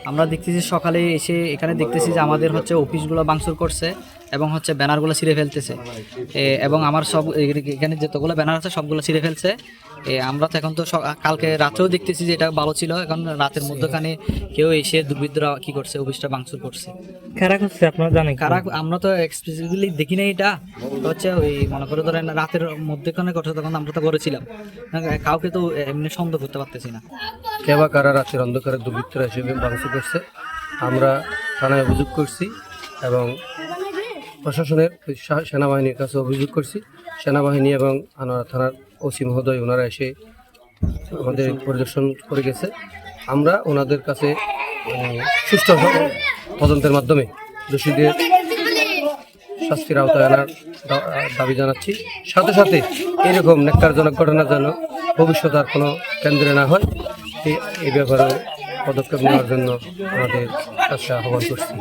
আমরা দেখতেছি সকালে এসে এখানে দেখতেছি যে আমাদের হচ্ছে অফিসগুলো ভাঙচুর করছে এবং হচ্ছে ব্যানারগুলো ছিঁড়ে ফেলতেছে এবং আমার সব এখানে যতগুলো ব্যানার আছে সবগুলো ছিঁড়ে ফেলছে। আমরা তো এখন তো কালকে রাতেও দেখতেছি যে এটা ভালো ছিল, এখন রাতের মধ্যখানে কেউ এসে দুর্বৃত্তরা কি করছে অফিসটা ভাঙচুর করছে। কারা করছে আপনারা জানেন? কারা আমরা তো এক্সপ্লিসিটলি দেখি নাই, এটা হচ্ছে ওই মনে করে ধরেন রাতের মধ্যখানে করছে, তখন আমরা তো করেছিলাম, কাউকে তো এমনি সন্দেহ করতে পারতেছি না। কে বা কারা রাতের অন্ধকারে দুর্বৃত্তরা হিসেবে ভাঙচুর করছে আমরা থানায় অভিযোগ করছি এবং প্রশাসনের সেনাবাহিনীর কাছে অভিযোগ করছি। সেনাবাহিনী এবং আনোয়ারা থানার ওসি মহোদয় ওনারা এসে আমাদের পরিদর্শন করে গেছে। আমরা ওনাদের কাছে সুষ্ঠু তদন্তের মাধ্যমে দোষীদের শাস্তির আওতায় আনার দাবি জানাচ্ছি। সাথে সাথে এরকম ন্যাক্কারজনক ঘটনা যেন ভবিষ্যতে আর কোনো কেন্দ্রে না হয় এই ব্যাপারে পদক্ষেপ নেওয়ার জন্য আমাদের কাছে আহ্বান করছি।